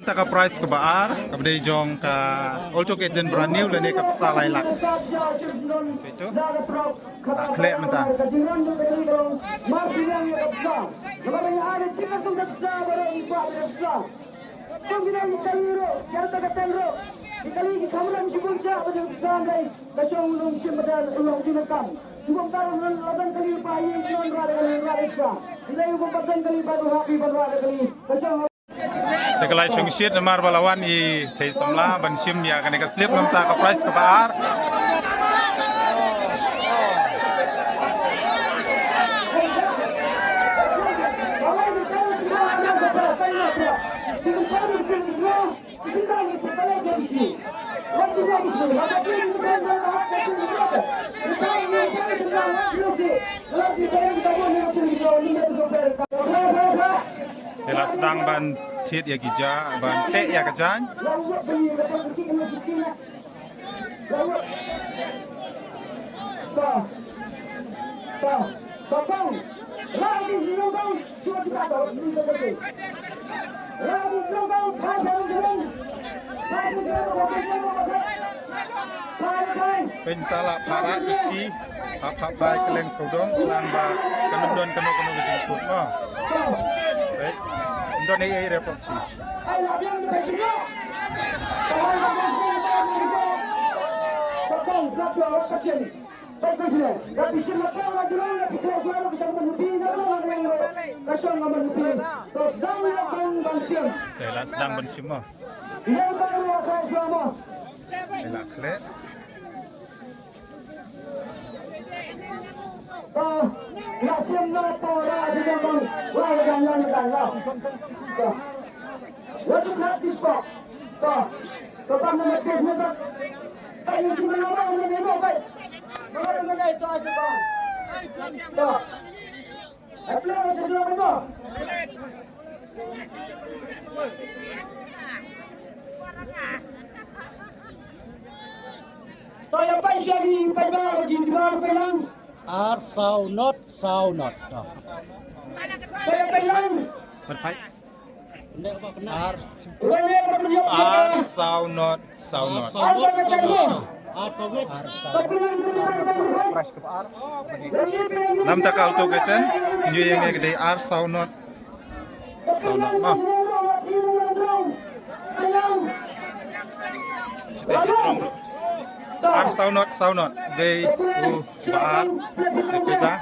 Taka price ke baar, kepada jong ke ultuk ejen beraniu dan ke salai lak. Itu, tak kelek mentah. Tegalai sungsit mar balawan i thei samla ban sim ya kan ka slip namta ka price ka baar. Ela sedang ban tit ya gija ban te ya kajan. Pentala para iski apa baik keleng sodong lamba kanudon kanu bijin no. Baik. Untuk ini repot. Telah sedang bensim. Telah klet. Ar sau not. Berpai. Ar Sau not. Nam takal tu keten, new yang gede ar sau not. Mah. Ar sau not. Gay baar. Kita.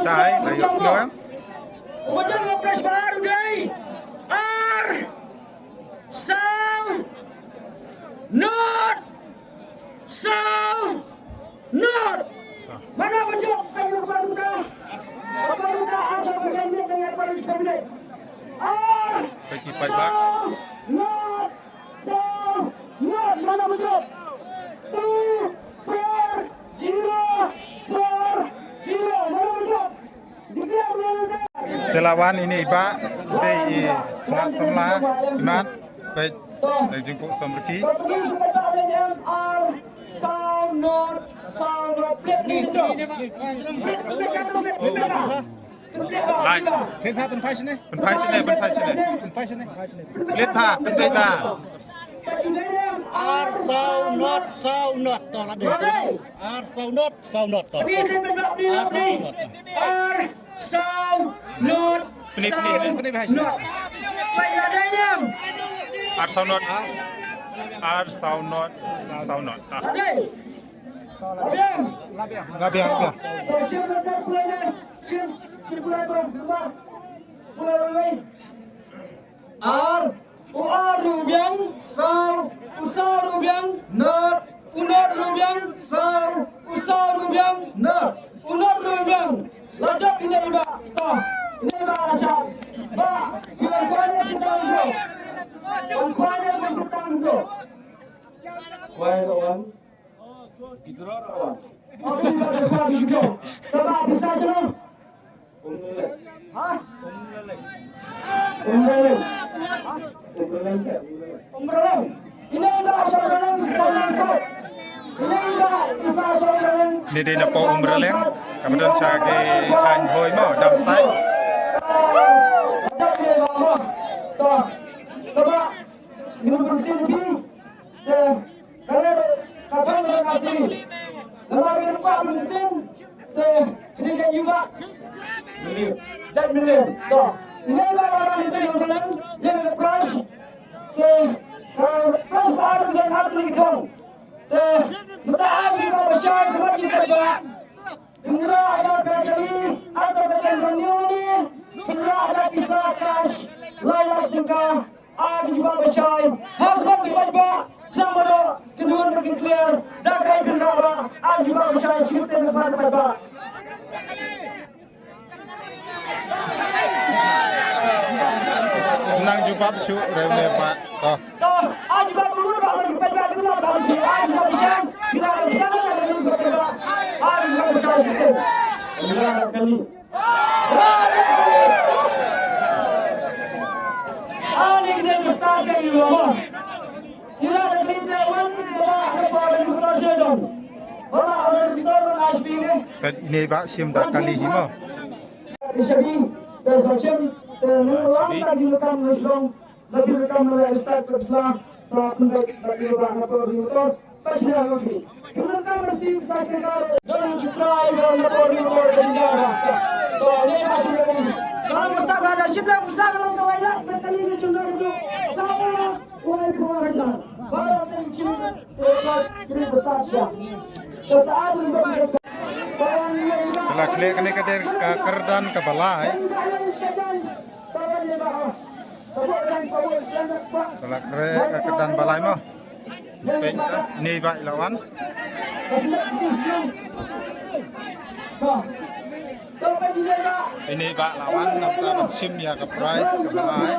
Sai, ayo sekarang. Macam ngepres baru deh. R Sound Not. Mana bocok? Ayo baru dah. Ada perjanjian dengan Paris Cabinet. R Bagi pajak. Not. Mana bocok? 240. Mana bocok? Telawan ini iba di nak semla iman baik dari jemput samberki. Sound not. Plate ni situ. Lai, kita penpai sini. Lihat penpai. Ar sau not tolak deh. Ar sau not to. R Sound not. Baik ada ini. Ar sau not. Ada. Abian. Gabiang. Sini mulai bro. Mulai. R UR rubiang. Usar rubiang. Not. Unor rubiang. Usar rubiang. Not. Unor rubiang. Lajak ini iba. Ini iba rasad. Ba. Sila kuanya sintang jo. Kuanya sintang jo. Why Rowan? Gitu Rowan. Oke, kita gitu. Coba bisa sini. Hah? Umreleng. Umreleng. Ini adalah Umreleng sekarang. Ini adalah Umreleng. Ni din na po umreleng. Kemudian saya ke kain boy mo dam sai. Jadi mama, toh, coba minum bersin di, kalau kacang berarti, kalau minum pak bersin, ini kan juga, jadi milen, toh, ini orang itu yang bilang, yang fresh, fresh baru dan hati itu, besar juga besar kemarin juga. Indra ada berjadi, ada berjadi ini, Indra ada pisah cash, layak tingkah, ada juga bercai, harus dibaca, sama kedua terkikir, dan kain pendaba, ada juga bercai cerita depan depan. Nang jubab su rewne pak. Toh. Toh, ada juga belum ada depan dulu, ada juga bisa, kita bisa ada juga bercai, ada juga bercai cerita. Indra kali. Ani kita mesti cari rumah. Kita ada kita wan, ada pada kita sedang. Ada kita orang asing ni. Ini pak sim dah kali himo. Isabi, terusacem, terlalu lama dilakukan Muslim, dilakukan oleh Ustaz Islam, saat bagi orang apa dilakukan, pasti lagi. Kemudian bersih sakitkan dan kita yang apa dilakukan penjara. So ini masih lagi. Kalau Ustaz ada siapa Ustaz kalau kawailah berkali ini cuma dulu. Saya mulai keluarga. Kalau mencium beri Ustaz siap. Ustaz memberi. Kalau klik kene kader kerdan ke balai. Kalau klik kerdan balai mo. Ni pak lawan. Ini pak lawan nampak sim ya ke price ke balai.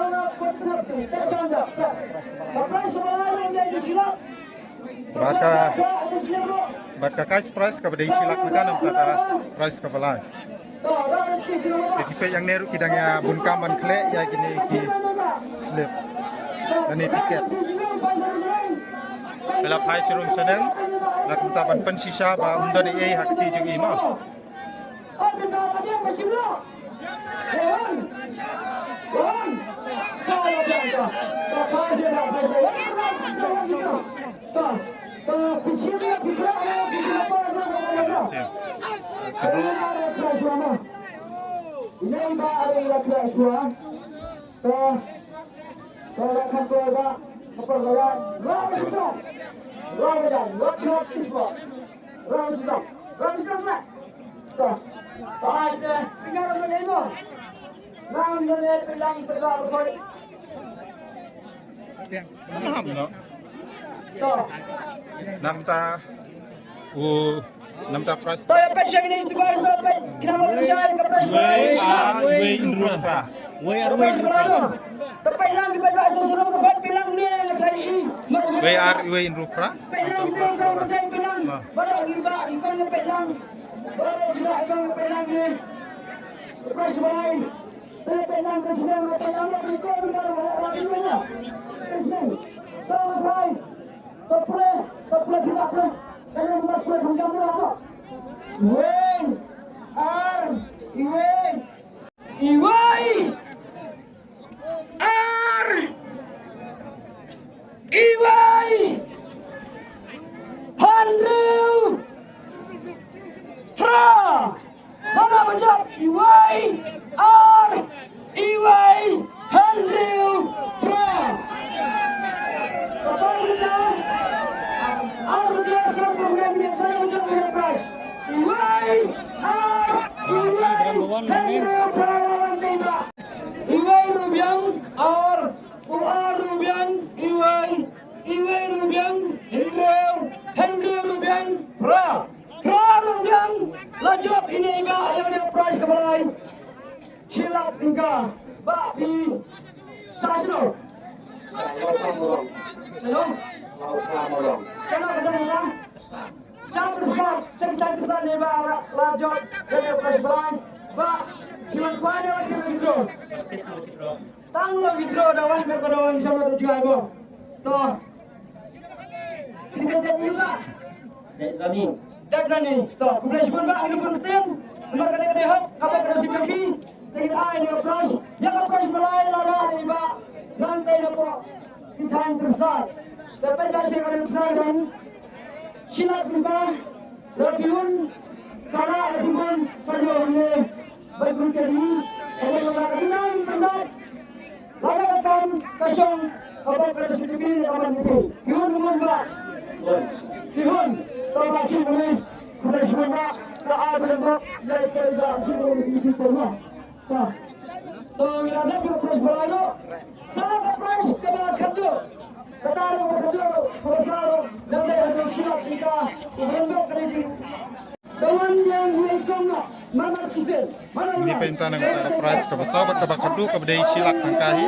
Baka kais price ke badai silak na nampak price ke balai. Ikipe yang neru kidangnya bunkam ban kle ya gini ki slip. Dan ini tiket. Kalau pai sirum sedang nak taban pensisa ba undang ini hak tiju ima. Namta price. Toya pension ini juga itu kenapa pension ke pension? Way arway Tepat lang di bawah itu suruh berbuat bilang ni lagi. We in Rupra. Bilang ni kalau saya bilang baru iba ikon ni bilang baru iba ikon bilang ni. Terus kembali. Saya bilang terus bilang ikon baru lagi mana? Terus ni. Sampai. Tepat kita. Kalian buat program apa? Iway R Handrew Tra mana bejat Iway R Handrew Tra apa kita Aku biasa program ini pada macam fresh. Iway Rubiang R Rubiang Iway Rubiang Hendrew Rubiang Pra Rubiang lanjut ini enggak yang ada fresh kembali. Cilap tinggal Mbak di Sasino. Channel kedua, cantik besar ni bah lanjut dari fresh blind, bah cuman kuat lagi gitu. tang lagi draw dawan ke dawan sama juga ibu. Toh kita jadi juga. Tadi Dagdani. Toh kemudian sebelum pak ini pun mesti nomor kena hok kabar kena si Maki. Dengan ai ni approach. Yang approach mulai lara ni pak. Nanti napo kita tersat. Tapi dah saya kena besar dan silat berubah. Rakyun cara rakyun sejauh ini berkali kalau orang kenal pandai lakukan kasong apa kena sedikit aman itu ihun mengubah ihun kalau cik boleh boleh semua tak ada bentuk dari kerja semua itu semua nah to yang ada di proses belajar sangat proses kepada kantor kataru kantor proses dan ada silat kita bentuk kerja kawan yang mengikutnya mana sisir mana Ini perintah ng prize ka sahabat ka bakadu ka day silak ng kahi.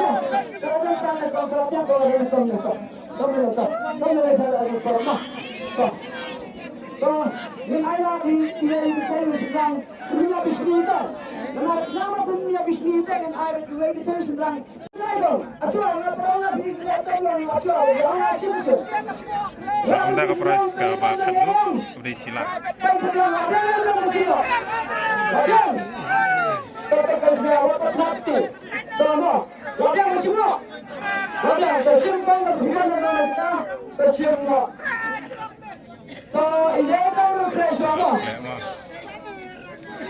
Anda ka prize ka bakadu ka day silak. Katakan saya wapak nakti. Tama. Wadang semua. Wadang tersimpang berhubungan dengan kita. Tersimpang. To ini kau kreasiamo.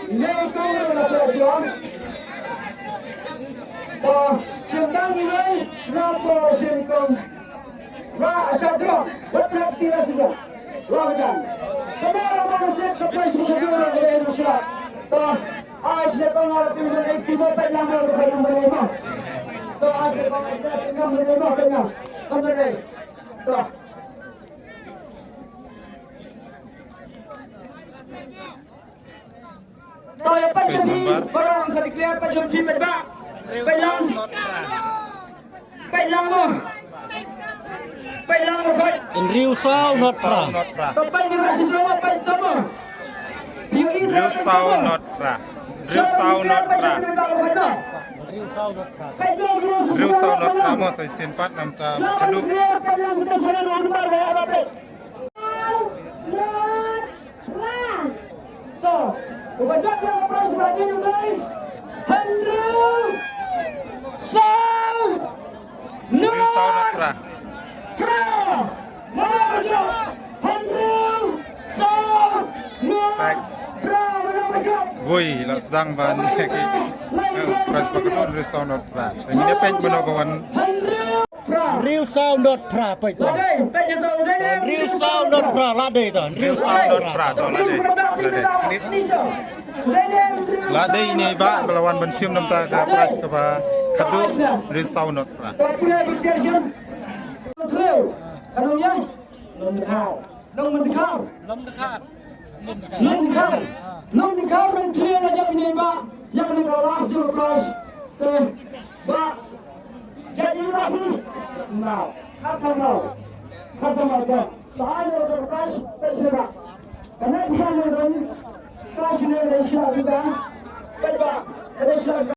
Ini kau kreasiamo. To simpang ini napo simpang. Ra sadro. Wat nakti rasanya. Wadang. Kamera manusia surprise bersyukur dengan Indonesia. To आज ने कौन R P में एक टीमों पे लाना और बना बने ना तो आज ने कौन ऐसा टीम बने ना करना कब बने तो ये पंचमी orang sa declare Panchami pedba pelang mo Riu Sao not pra. to panjang masih drama panjang Real sound not pra. Real sound not pra. Real sound not pra mo sa sinpat nam ta bakadu. To, ubajak yang approach berani nungai. Andrew Sound Real sound not pra. Pra. Mana ubajak? Andrew Sound Baik. Pra. Mana ubajak? Boy, la sedang ban ki prize bakadu real sound not pra. Ini dia page bono kawan. Andrew Pra. Riu Sao not pra pai to. Ladai, pengen tahu ladai. Riu Sao not pra la dei to. Riu Sao not pra to la dei. La day ini ba melawan bensium nam ta ka prize ka ba kadu real sound not pra. Punya berjaya. Trail. Kanunya? Nom dikau. Nom dikau. Nom dikau dan trail aja ini ba. Yang nak last year prize. Ba. Jadi lagi. Now. Apa mau? Soalnya untuk prize terserah. Karena dia mau prize ini ada siapa juga. Baik, ada siapa.